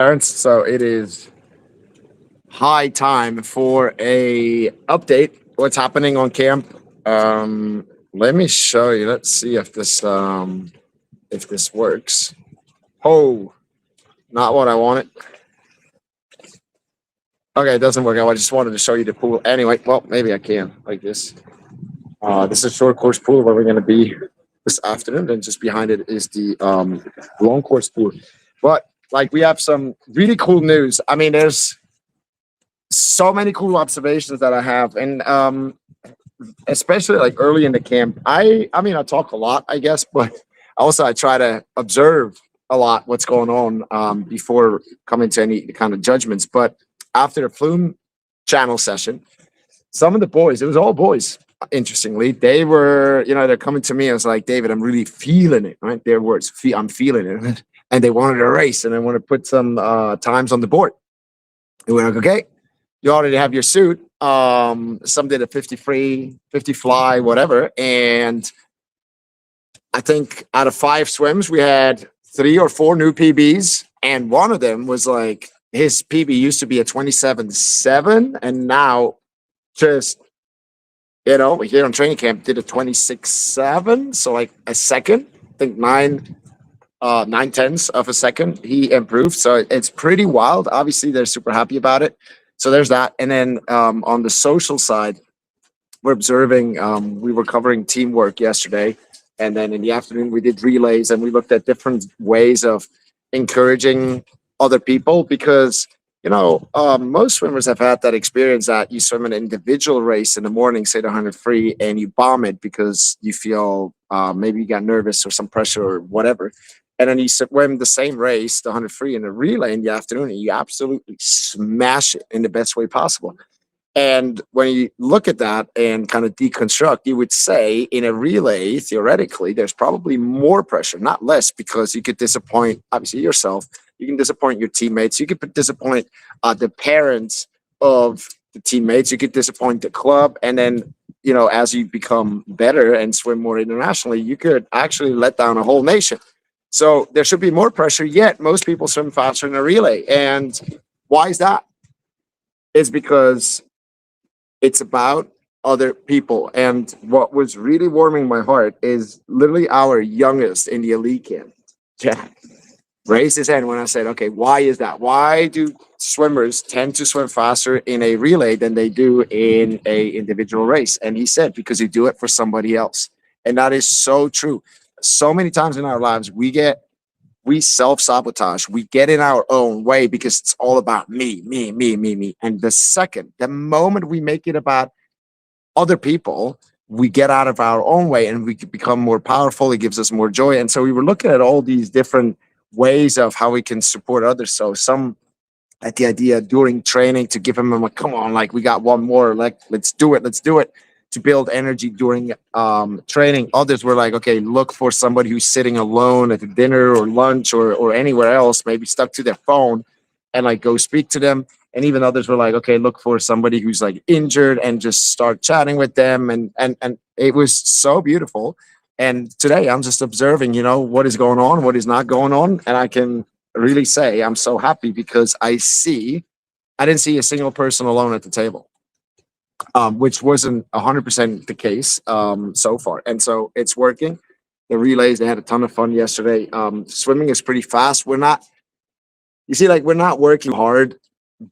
Parents, so it is high time for a update. What's happening on camp? Let me show you. Let's see if this works. Oh, not what I wanted. Okay, it doesn't work out. I just wanted to show you the pool. Anyway, well, maybe I can like this. This is a short course pool where we're going to be this afternoon. Then just behind it is the long course pool. But like we have some really cool news. I mean, there's so many cool observations that I have, and especially like early in the camp. I mean, I talk a lot, I guess, but also I try to observe a lot what's going on before coming to any kind of judgments. But after the Flume channel session, some of the boys, it was all boys, interestingly, they were, they're coming to me. I was like, David, I'm really feeling it, right? Their words, I'm feeling it. And they wanted a race and I want to put some times on the board. And we're like, okay, you already have your suit. Some did a 50 free, 50 fly, whatever. And I think out of 5 swims, we had 3 or 4 new PBs. And one of them was like, his PB used to be a 27.7, and now just, here on training camp did a 26.7. So like a second, I think 9/10 of a second, he improved. So it's pretty wild. Obviously, they're super happy about it. So there's that. And then on the social side, we're observing, we were covering teamwork yesterday. And then in the afternoon, we did relays and we looked at different ways of encouraging other people because, most swimmers have had that experience that you swim an individual race in the morning, say the 100 free, and you bomb it because you feel maybe you got nervous or some pressure or whatever. And then you swim the same race, the 100 free, in a relay in the afternoon, and you absolutely smash it in the best way possible. And when you look at that and kind of deconstruct, you would say in a relay, theoretically, there's probably more pressure, not less, because you could disappoint, obviously, yourself. You can disappoint your teammates. You could disappoint the parents of the teammates. You could disappoint the club. And then, as you become better and swim more internationally, you could actually let down a whole nation. So there should be more pressure, yet most people swim faster in a relay. And why is that? It's because it's about other people. And what was really warming my heart is literally our youngest in the elite camp, Jack, raised his hand when I said, okay, why is that? Why do swimmers tend to swim faster in a relay than they do in a individual race? And he said, because you do it for somebody else. And that is so true. So many times in our lives, we self-sabotage. We get in our own way because it's all about me. And the moment we make it about other people, we get out of our own way and we become more powerful. It gives us more joy. And so we were looking at all these different ways of how we can support others. So some at the idea during training to give them a come on, like we got one more, like let's do it, to build energy during training. Others were like, okay, look for somebody who's sitting alone at the dinner or lunch or anywhere else, maybe stuck to their phone, and like go speak to them. And even others were like, okay, look for somebody who's like injured and just start chatting with them. And it was so beautiful. And today I'm just observing, what is going on, what is not going on. And I can really say I'm so happy because I didn't see a single person alone at the table. Which wasn't 100% the case so far. And so it's working. The relays, they had a ton of fun yesterday. Swimming is pretty fast. We're not working hard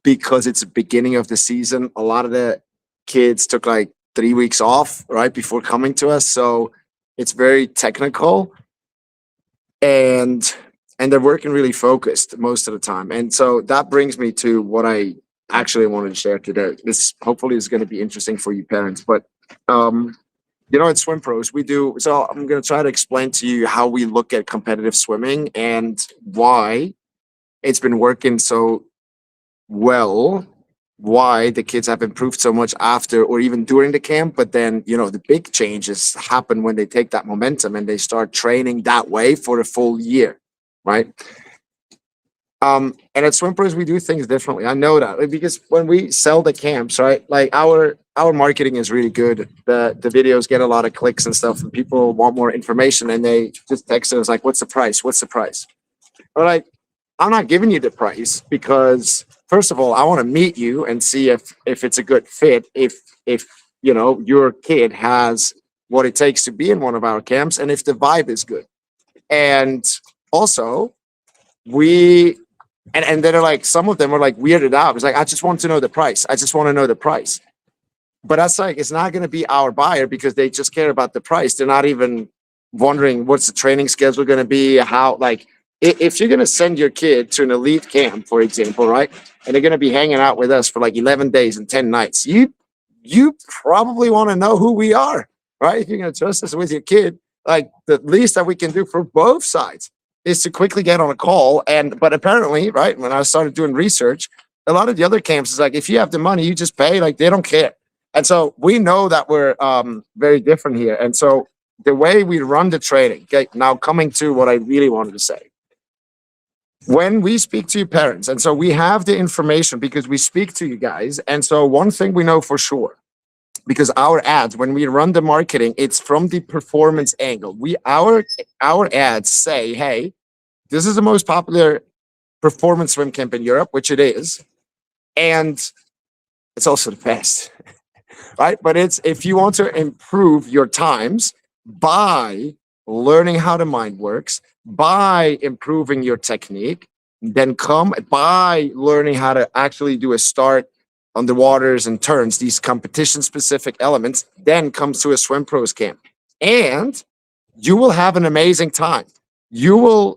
because it's the beginning of the season. A lot of the kids took like 3 weeks off, right, before coming to us. So it's very technical and they're working really focused most of the time. And so that brings me to what I actually wanted to share today. This hopefully is going to be interesting for you parents, but at Swimpros we do. So I'm going to try to explain to you how we look at competitive swimming and why it's been working so well, why the kids have improved so much after or even during the camp. But then, the big changes happen when they take that momentum and they start training that way for a full year, right? And at Swimpers, we do things differently. I know that because when we sell the camps, right, like our marketing is really good. The videos get a lot of clicks and stuff, and people want more information, and they just text us like, "What's the price? What's the price?" All right. I'm not giving you the price because first of all, I want to meet you and see if it's a good fit. If you know your kid has what it takes to be in one of our camps, and if the vibe is good. And also, we and they're like some of them are like weirded out. It's like I just want to know the price. I just want to know the price. But that's like it's not going to be our buyer because they just care about the price. They're not even wondering what's the training schedule going to be, how like if you're going to send your kid to an elite camp, for example, right, and they're going to be hanging out with us for like 11 days and 10 nights, you probably want to know who we are, right? If you're going to trust us with your kid, like the least that we can do for both sides is to quickly get on a call. And but apparently, right, when I started doing research, a lot of the other camps is like if you have the money, you just pay, like they don't care. And so we know that we're very different here. And so the way we run the training, okay, now coming to what I really wanted to say. When we speak to your parents, and so we have the information because we speak to you guys. And so one thing we know for sure, because our ads, when we run the marketing, it's from the performance angle. Our ads say, hey, this is the most popular performance swim camp in Europe, which it is. And it's also the best. Right? But it's if you want to improve your times by learning how the mind works, by improving your technique, then come by learning how to actually do a start on the waters and turns, these competition specific elements, then comes to a Swimpros camp. And you will have an amazing time. Your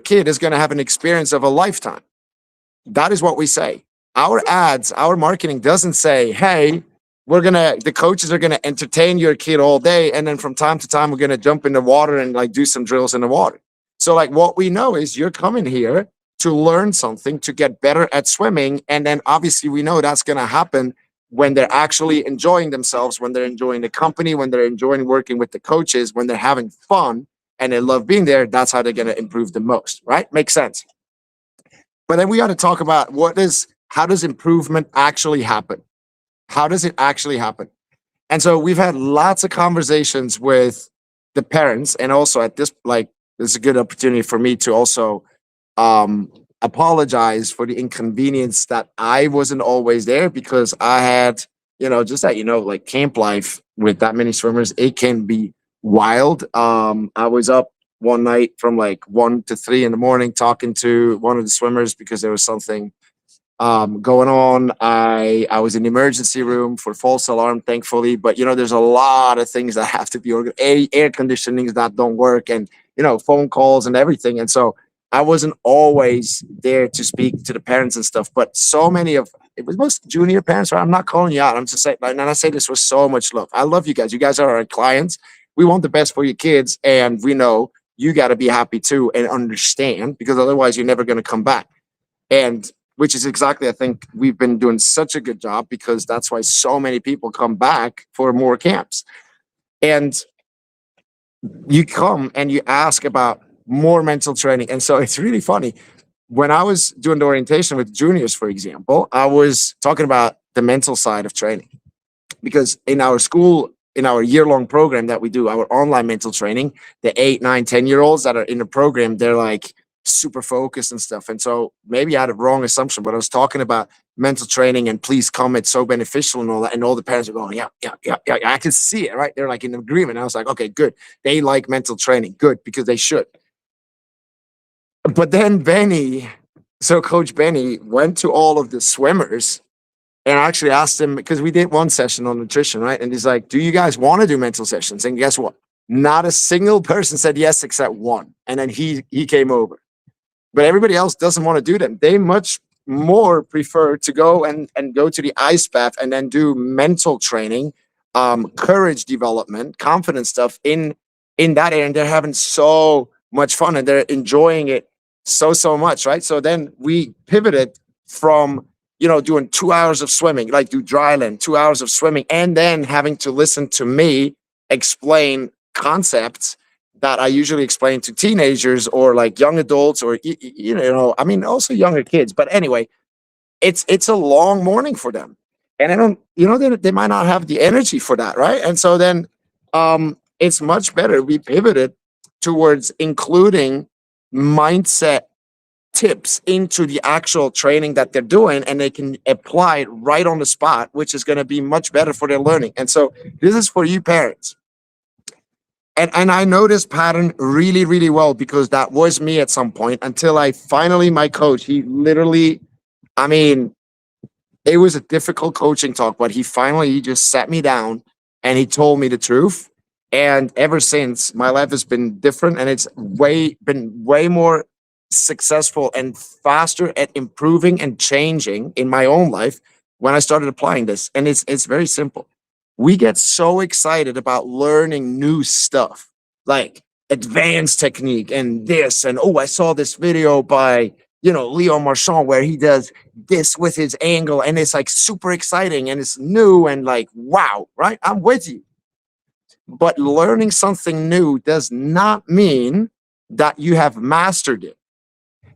kid is going to have an experience of a lifetime. That is what we say. Our ads, our marketing doesn't say, hey, the coaches are gonna entertain your kid all day, and then from time to time we're gonna jump in the water and like do some drills in the water. So like what we know is you're coming here to learn something, to get better at swimming, and then obviously we know that's gonna happen when they're actually enjoying themselves, when they're enjoying the company, when they're enjoying working with the coaches, when they're having fun and they love being there. That's how they're gonna improve the most, right? Makes sense. But then we got to talk about how does improvement actually happen? How does it actually happen? And so we've had lots of conversations with the parents, and also at this this is a good opportunity for me to also apologize for the inconvenience that I wasn't always there because I had, just that like camp life with that many swimmers, it can be wild. I was up one night from like 1 to 3 in the morning talking to one of the swimmers because there was something going on. I was in the emergency room for false alarm, thankfully, but there's a lot of things that have to be organized, air conditionings that don't work, and phone calls and everything. And so I wasn't always there to speak to the parents and stuff, but so many of it was most junior parents. Right? I'm not calling you out. I'm just saying, and I say this with so much love. I love you guys. You guys are our clients. We want the best for your kids, and we know you got to be happy too and understand, because otherwise you're never going to come back. And which is exactly, I think we've been doing such a good job, because that's why so many people come back for more camps. And you come and you ask about more mental training. And so it's really funny. When I was doing the orientation with juniors, for example, I was talking about the mental side of training, because in our school, in our year-long program that we do, our online mental training, the 8, 9, 10-year-olds that are in the program, they're like super focused and stuff. And so maybe I had a wrong assumption, but I was talking about mental training and please come, it's so beneficial and all that. And all the parents are going, yeah. I can see it, right? They're like in agreement. I was like, okay, good. They like mental training. Good, because they should. But then Coach Benny went to all of the swimmers and I actually asked him, because we did one session on nutrition, right? And he's like, do you guys want to do mental sessions? And guess what? Not a single person said yes except one. And then he came over. But everybody else doesn't want to do them. They much more prefer to go and go to the ice bath and then do mental training, courage development, confidence stuff in that area. And they're having so much fun and they're enjoying it so much, right? So then we pivoted from doing 2 hours of swimming, like do dry land, 2 hours of swimming, and then having to listen to me explain concepts that I usually explain to teenagers or like young adults or, I mean, also younger kids. But anyway, it's a long morning for them. And I don't, they might not have the energy for that, right? And so then it's much better. We pivoted towards including mindset tips into the actual training that they're doing, and they can apply it right on the spot, which is going to be much better for their learning. And so this is for you parents. And I know this pattern really, really well because that was me at some point until I finally, my coach, he literally, I mean, it was a difficult coaching talk, but he just sat me down and he told me the truth. And ever since, my life has been different, and it's been way more successful and faster at improving and changing in my own life when I started applying this. And it's very simple. We get so excited about learning new stuff, like advanced technique and this, and oh, I saw this video by Leon Marchand where he does this with his angle, and it's like super exciting and it's new and like wow, right? I'm with you. But learning something new does not mean that you have mastered it.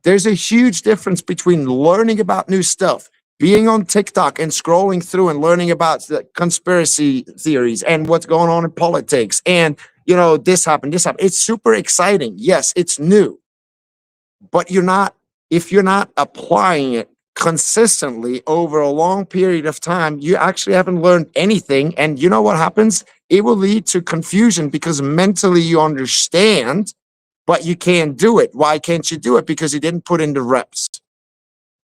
There's a huge difference between learning about new stuff, being on TikTok and scrolling through and learning about the conspiracy theories and what's going on in politics, and this happened, this happened. It's super exciting. Yes, it's new. But if you're not applying it consistently over a long period of time, you actually haven't learned anything. And you know what happens? It will lead to confusion because mentally you understand, but you can't do it. Why can't you do it? Because you didn't put in the reps,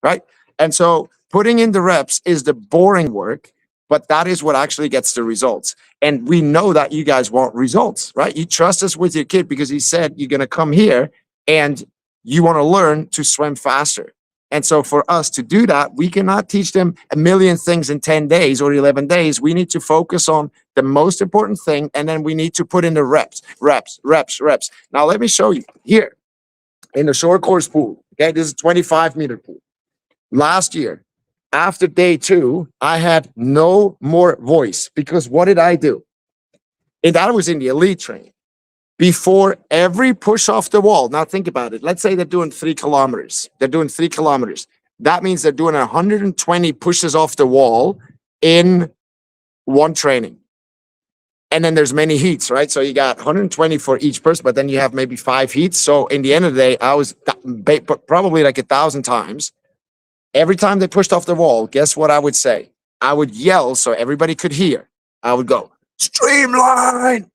right? And so putting in the reps is the boring work, but that is what actually gets the results. And we know that you guys want results, right? You trust us with your kid because he said you're going to come here and you want to learn to swim faster. And so for us to do that, we cannot teach them a million things in 10 days or 11 days. We need to focus on the most important thing, and then we need to put in the reps. Now, let me show you here in the short course pool. Okay, this is a 25-meter pool. Last year, after day 2, I had no more voice because what did I do? And that was in the elite training. Before every push off the wall, now think about it. Let's say they're doing 3 kilometers. They're doing 3 kilometers. That means they're doing 120 pushes off the wall in one training. And then there's many heats, right? So you got 120 for each person, but then you have maybe 5 heats. So in the end of the day, I was probably like 1,000 times. Every time they pushed off the wall, guess what I would say? I would yell so everybody could hear. I would go, streamline.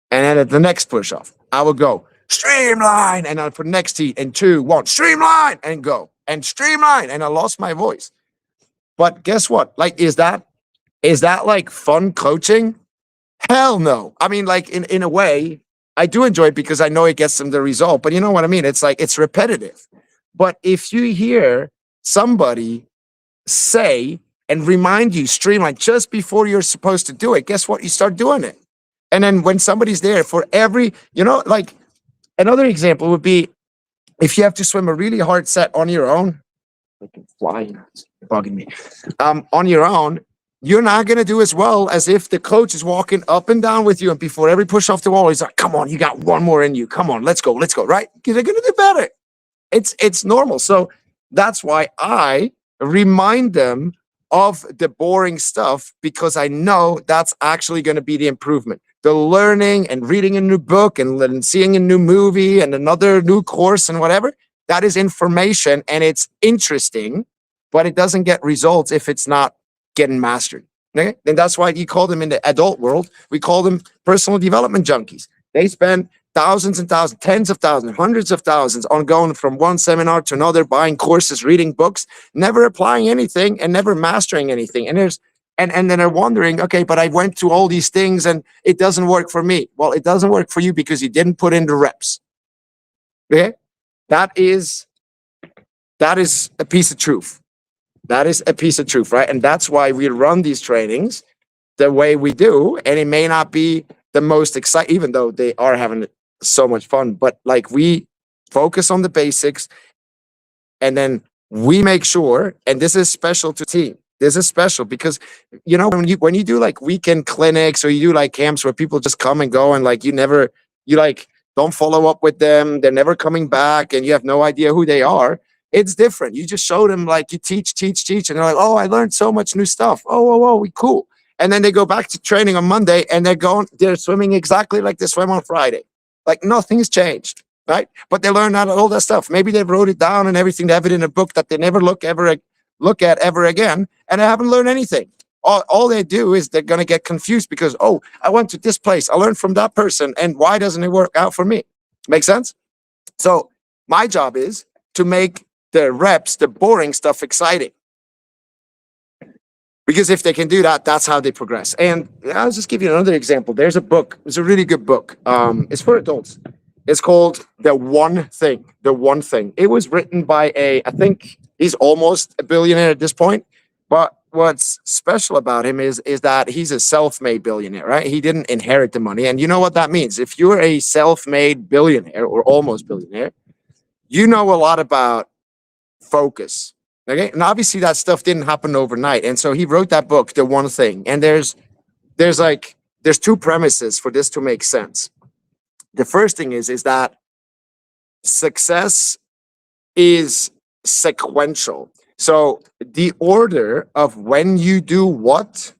And then at the next push off, I would go, streamline. And then for the next heat, and 2, 1, streamline, and go, and streamline. And I lost my voice. But guess what? Like, is that like fun coaching? Hell no. I mean, like in a way, I do enjoy it because I know it gets them the result. But you know what I mean? It's like, it's repetitive. But if you hear somebody say and remind you streamline just before you're supposed to do it, guess what? You start doing it. And then when somebody's there for every, like another example would be if you have to swim a really hard set on your own, I can fly, it's bugging me. On your own, you're not going to do as well as if the coach is walking up and down with you. And before every push off the wall, he's like, come on, you got one more in you. Come on, let's go, right? Because they're going to do better. It's normal. So that's why I remind them of the boring stuff, because I know that's actually going to be the improvement. The learning and reading a new book and seeing a new movie and another new course and whatever, that is information and it's interesting, but it doesn't get results if it's not getting mastered. Okay? And that's why you call them in the adult world, we call them personal development junkies. They spend thousands and thousands, tens of thousands, hundreds of thousands on going from one seminar to another, buying courses, reading books, never applying anything and never mastering anything. And then they're wondering, okay, but I went to all these things and it doesn't work for me. Well, it doesn't work for you because you didn't put in the reps. Okay? That is a piece of truth. That is a piece of truth, right? And that's why we run these trainings the way we do. And it may not be the most exciting, even though they are having so much fun, but like we focus on the basics and then we make sure, and this is special to team. This is special because, when you do like weekend clinics or you do like camps where people just come and go and like you don't follow up with them, they're never coming back and you have no idea who they are. It's different. You just show them, like, you teach, and they're like, oh, I learned so much new stuff. Oh, we cool. And then they go back to training on Monday and they're swimming exactly like they swam on Friday. Like nothing's changed. right? But they learn all that stuff. Maybe they wrote it down and everything. They have it in a book that they never look at ever again, and they haven't learned anything. All they do is they're going to get confused because, oh, I went to this place, I learned from that person, and why doesn't it work out for me? Make sense? So my job is to make the reps, the boring stuff, exciting. Because if they can do that, that's how they progress. And I'll just give you another example. There's a book. It's a really good book. It's for adults. It's called The One Thing. The One Thing. It was written by I think he's almost a billionaire at this point. But what's special about him is that he's a self-made billionaire, right? He didn't inherit the money. And you know what that means? If you're a self-made billionaire or almost billionaire, you know a lot about focus. Okay. And obviously that stuff didn't happen overnight. And so he wrote that book, The One Thing. And there's two premises for this to make sense. The first thing is that success is sequential. So the order of when you do what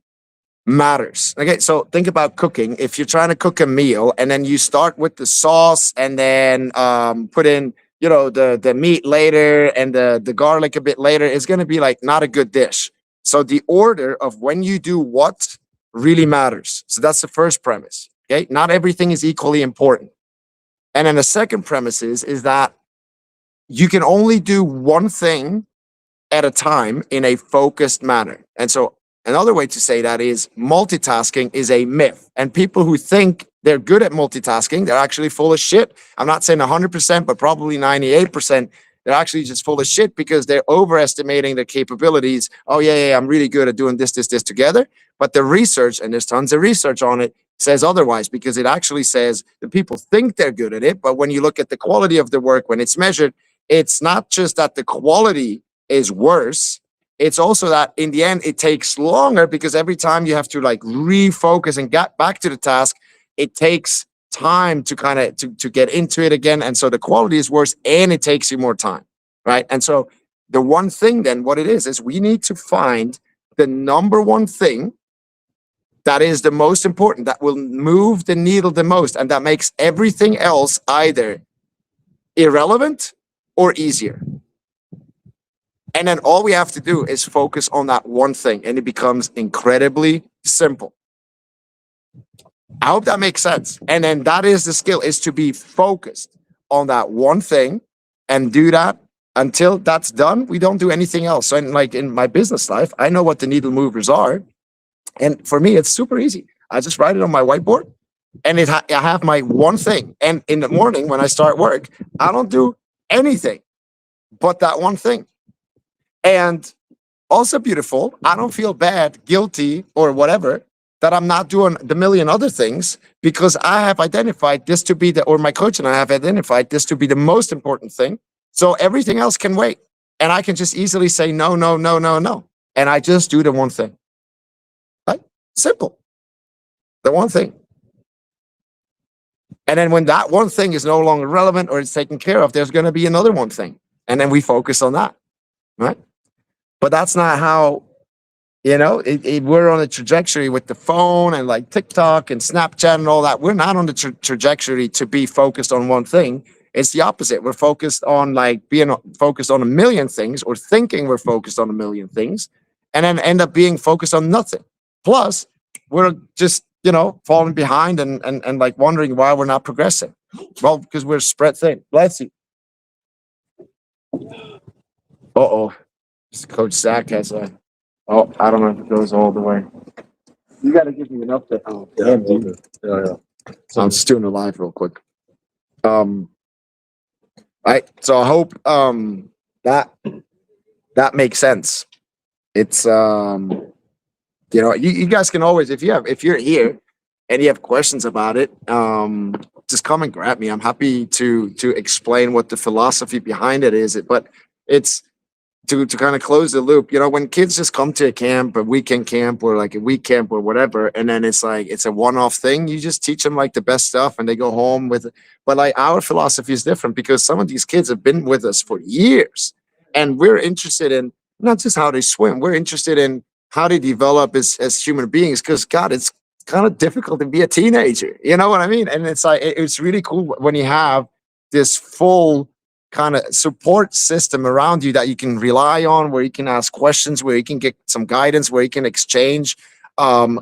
matters. Okay, so think about cooking. If you're trying to cook a meal and then you start with the sauce and then put in, the meat later and the garlic a bit later, it's going to be like not a good dish. So the order of when you do what really matters. So that's the first premise. Okay, not everything is equally important. And then the second premise is that you can only do one thing at a time in a focused manner. And so another way to say that is multitasking is a myth. And people who think they're good at multitasking, they're actually full of shit. I'm not saying 100%, but probably 98%. They're actually just full of shit because they're overestimating their capabilities. Oh, yeah, I'm really good at doing this together. But the research, and there's tons of research on it, says otherwise, because it actually says that people think they're good at it. But when you look at the quality of the work, when it's measured, it's not just that the quality is worse. It's also that in the end, it takes longer because every time you have to like refocus and get back to the task, it takes time to kind of to get into it again. And so the quality is worse and it takes you more time, right? And so the one thing then, what it is we need to find the number one thing that is the most important, that will move the needle the most, and that makes everything else either irrelevant or easier. And then all we have to do is focus on that one thing, and it becomes incredibly simple. I hope that makes sense. And then that is the skill, is to be focused on that one thing and do that until that's done. We don't do anything else. So like in my business life, I know what the needle movers are. And for me, it's super easy. I just write it on my whiteboard and I have my one thing. And in the morning when I start work, I don't do anything but that one thing. And also beautiful, I don't feel bad, guilty, or whatever, that I'm not doing the million other things, because I have identified this to be or my coach and I have identified this to be the most important thing. So everything else can wait. And I can just easily say, no. And I just do the one thing. Right? Simple. The one thing. And then when that one thing is no longer relevant or it's taken care of, there's going to be another one thing. And then we focus on that. Right? But that's not how, we're on a trajectory with the phone and like TikTok and Snapchat and all that. We're not on the trajectory to be focused on one thing. It's the opposite. We're focused on like being focused on a million things, or thinking we're focused on a million things, and then end up being focused on nothing. Plus, we're just, falling behind and like wondering why we're not progressing. Well, because we're spread thin. Bless you. Uh-oh. Coach Zach has I don't know if it goes all the way. You got to give me an update. Oh, yeah. So I'm just doing it live real quick. So I hope that makes sense. It's you guys can always, if you're here and you have questions about it, just come and grab me. I'm happy to explain what the philosophy behind it is. But it's to kind of close the loop. When kids just come to a camp, a weekend camp or like a week camp or whatever, and then it's like it's a one-off thing, you just teach them like the best stuff and they go home with it. But like our philosophy is different, because some of these kids have been with us for years, and we're interested in not just how they swim, we're interested in how they develop as human beings, because God, it's kind of difficult to be a teenager. You know what I mean? And it's like it's really cool when you have this full kind of support system around you that you can rely on, where you can ask questions, where you can get some guidance, where you can exchange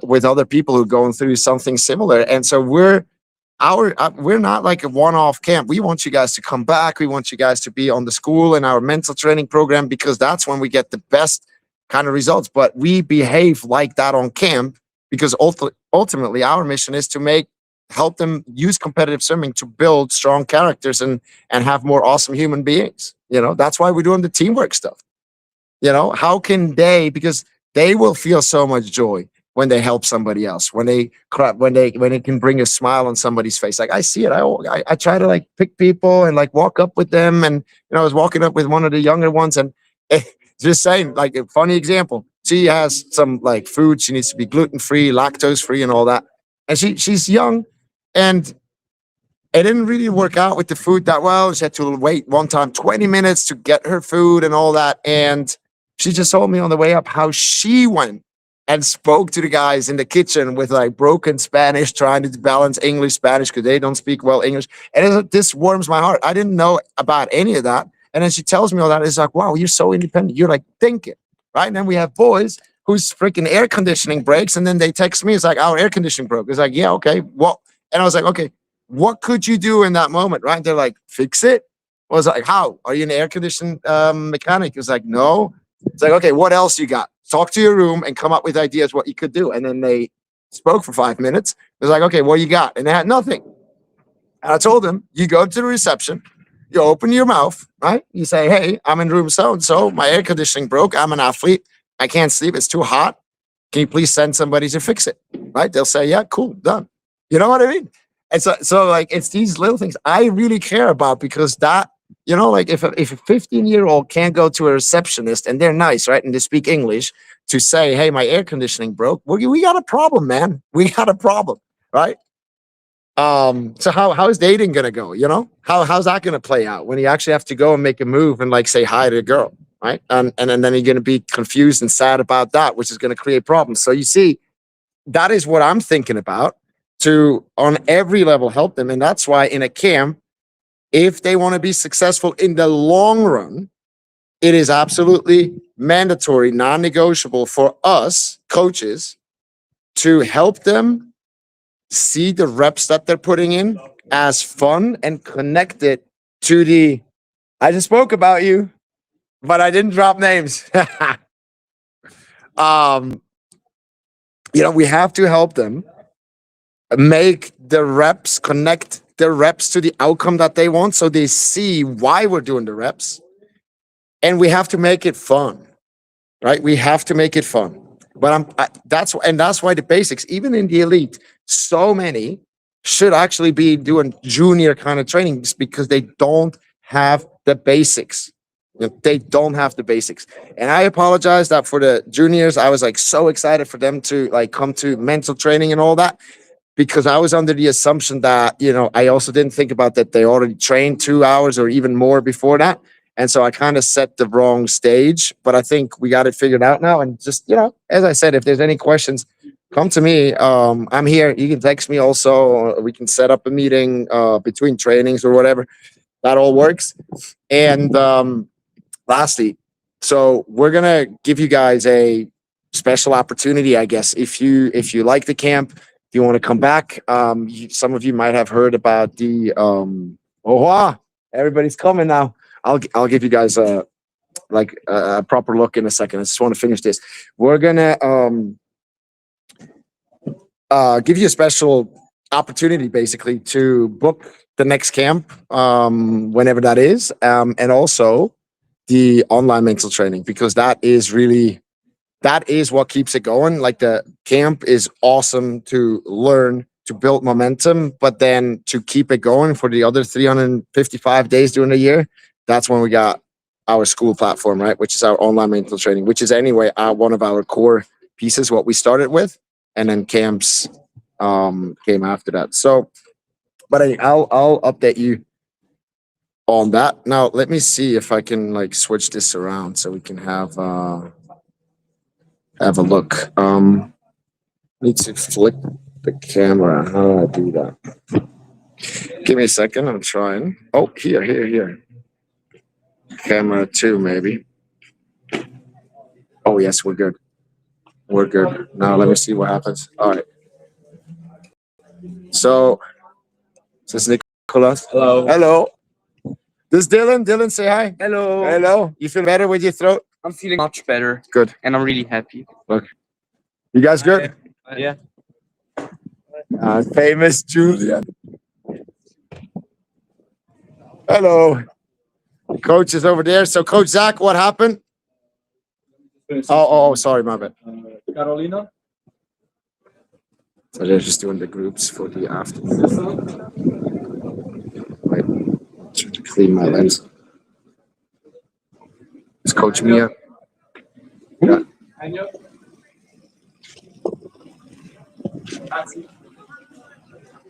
with other people who are going through something similar. And so we're not like a one-off camp. We want you guys to come back. We want you guys to be on the Skool and our mental training program, because that's when we get the best kind of results. But we behave like that on camp because ultimately our mission is to help them use competitive swimming to build strong characters and have more awesome human beings. That's why we're doing the teamwork stuff. How can they, because they will feel so much joy when they help somebody else, when they cry, when it can bring a smile on somebody's face. Like, I see it. I try to like pick people and like walk up with them. And I was walking up with one of the younger ones, and just saying, like, a funny example. She has some like food. She needs to be gluten free, lactose free, and all that. And she's young, and it didn't really work out with the food that well. She had to wait one time 20 minutes to get her food and all that. And she just told me on the way up how she went and spoke to the guys in the kitchen with like broken Spanish, trying to balance English, Spanish, because they don't speak well English. And this warms my heart. I didn't know about any of that. And then she tells me all that. It's like, wow, you're so independent. You're like thinking, right? And then we have boys whose freaking air conditioning breaks. And then they text me. It's like, our air conditioning broke. It's like, yeah, okay. Well, and I was like, okay, what could you do in that moment, right? They're like, fix it. I was like, how? Are you an air conditioning mechanic? It's like, no. It's like, okay, what else you got? Talk to your room and come up with ideas what you could do. And then they spoke for 5 minutes. It was like, okay, what you got? And they had nothing. And I told them, you go to the reception, you open your mouth, right? You say, hey, I'm in room so-and-so. My air conditioning broke. I'm an athlete. I can't sleep. It's too hot. Can you please send somebody to fix it? Right? They'll say, yeah, cool, done. You know what I mean? And so like, it's these little things I really care about, because that, like if a 15-year-old can't go to a receptionist and they're nice, right, and they speak English, to say, hey, my air conditioning broke, we got a problem, man. We got a problem, right? So how is dating gonna go? How's that gonna play out when you actually have to go and make a move and like say hi to a girl, right? And then you're gonna be confused and sad about that, which is gonna create problems. So you see, that is what I'm thinking about, to on every level help them. And that's why in a camp, if they want to be successful in the long run, it is absolutely mandatory, non-negotiable for us coaches to help them see the reps that they're putting in as fun and connect it to I just spoke about you, but I didn't drop names. We have to help them make the reps, connect the reps to the outcome that they want, so they see why we're doing the reps. And we have to make it fun, right? We have to make it fun. But that's why the basics, even in the elite, so many should actually be doing junior kind of trainings, because they don't have the basics. They don't have the basics. And I apologize that for the juniors, I was like so excited for them to like come to mental training and all that, because I was under the assumption that, I also didn't think about that they already trained 2 hours or even more before that. And so I kind of set the wrong stage, but I think we got it figured out now. And just, as I said, if there's any questions, come to me. I'm here. You can text me also. We can set up a meeting between trainings or whatever. That all works. And lastly, so we're going to give you guys a special opportunity, I guess. If you like the camp, if you want to come back, some of you might have heard about the everybody's coming now. I'll give you guys a proper look in a second. I just want to finish this. We're gonna give you a special opportunity, basically, to book the next camp, whenever that is, and also the online mental training, because that is what keeps it going. Like, the camp is awesome to learn, to build momentum, but then to keep it going for the other 355 days during the year. That's when we got our Skool platform, right? Which is our online mental training, which is anyway one of our core pieces, what we started with, and then camps came after that. So, but I'll update you on that. Now, let me see if I can like switch this around so we can have a look. Need to flick the camera. How do I do that? Give me a second. I'm trying. Oh, here. Camera two, maybe. Oh, yes, we're good. We're good. Now let me see what happens. All right. So, this is Nicholas. Hello. Hello. This is Dylan. Dylan, say hi. Hello. Hello. You feel better with your throat? I'm feeling much better Good. and I'm really happy. Look. You guys good? Yeah. Famous Julian. Hello. The coach is over there. So, Coach Zach, what happened? Sorry, my bad. Carolina. So they're just doing the groups for the afternoon. Wait, trying to clean my lens. It's Coach Mia. Yeah.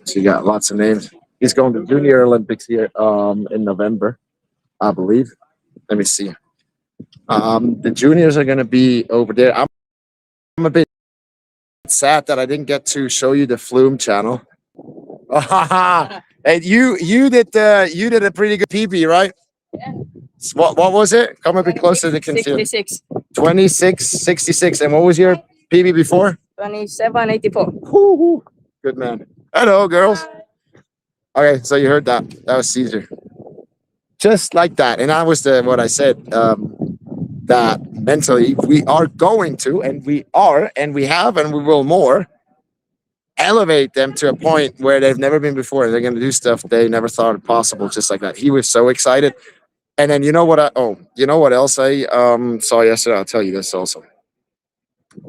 So you got lots of names. He's going to Junior Olympics here in November, I believe. Let me see. The juniors are going to be over there. I'm a bit sad that I didn't get to show you the Flume channel. And you did a pretty good PB, right? Yeah. What was it? Come a bit closer to conceal. 66. 26.66. And what was your PB before? 27.84. Good man. Hello, girls. Okay, so you heard that. That was Caesar. Just like that. And that was what I said. That mentally we are going to, and we are, and we have, and we will more elevate them to a point where they've never been before. They're going to do stuff they never thought possible, just like that. He was so excited. And then you know what else I saw yesterday? I'll tell you this also.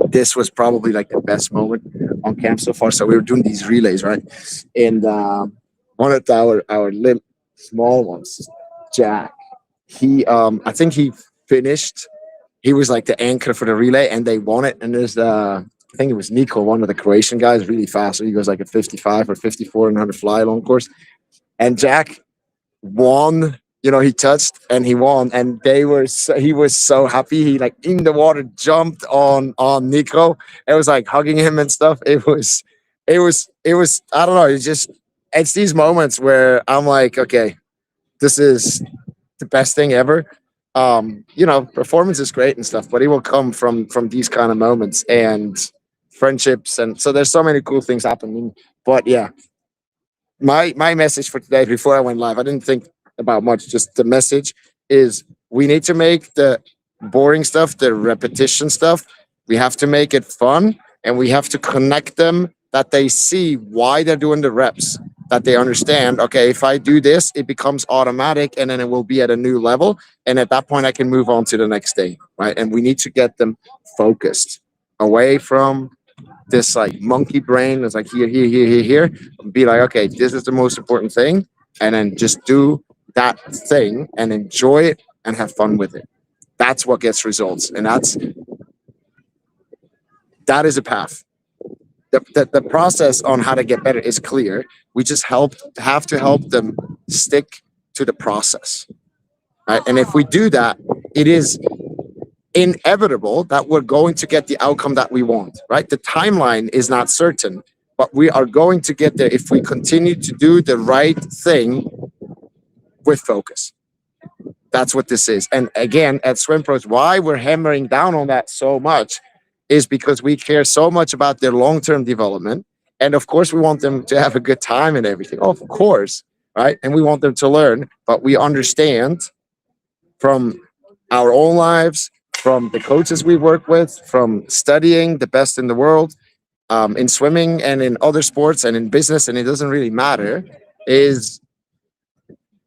This was probably like the best moment on camp so far. So we were doing these relays, right? And one of our small ones, Jack, I think he finished. He was like the anchor for the relay, and they won it. And there's I think it was Nico, one of the Croatian guys, really fast. So he goes like a 55 or 54 and 100 fly long course. And Jack won. You know, he touched and he won, and he was so happy. He like in the water jumped on Nico. It was like hugging him and stuff. It was I don't know. It's these moments where I'm like, okay, this is the best thing ever. Performance is great and stuff, but it will come from these kind of moments and friendships, and so there's so many cool things happening. But yeah, my message for today before I went live, I didn't think about much. Just the message is we need to make the boring stuff, the repetition stuff, we have to make it fun, and we have to connect them that they see why they're doing the reps, that they understand, okay, if I do this, it becomes automatic and then it will be at a new level. And at that point, I can move on to the next day, right? And we need to get them focused away from this like monkey brain. It's like here. Be like, okay, this is the most important thing. And then just do that thing and enjoy it and have fun with it. That's what gets results. And that is a path. The process on how to get better is clear. We just have to help them stick to the process, right? And if we do that, it is inevitable that we're going to get the outcome that we want, right? The timeline is not certain, but we are going to get there if we continue to do the right thing with focus. That's what this is. And again, at Swimpros, why we're hammering down on that so much is because we care so much about their long-term development. And of course, we want them to have a good time and everything. Of course, right? And we want them to learn, but we understand from our own lives, from the coaches we work with, from studying the best in the world, in swimming and in other sports and in business, and it doesn't really matter,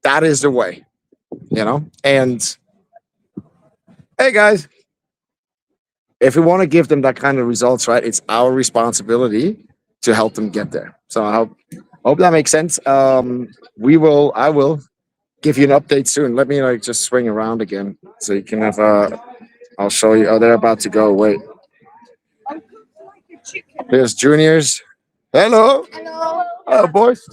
that is the way, And hey, guys, if we want to give them that kind of results, right, it's our responsibility to help them get there. So I hope that makes sense. I will give you an update soon. Let me just swing around again so you can have I'll show you. Oh, they're about to go. Wait. Here's juniors. Hello. Hello. Hello, boys.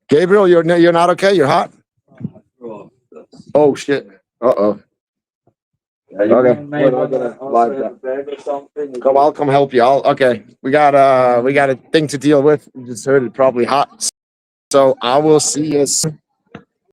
Gabriel, you're not okay? You're hot? Oh shit. Uh-oh. Okay. We're not gonna live that. Come, I'll come help you. Okay. We got a thing to deal with. You just heard it, probably hot. So I will see you soon.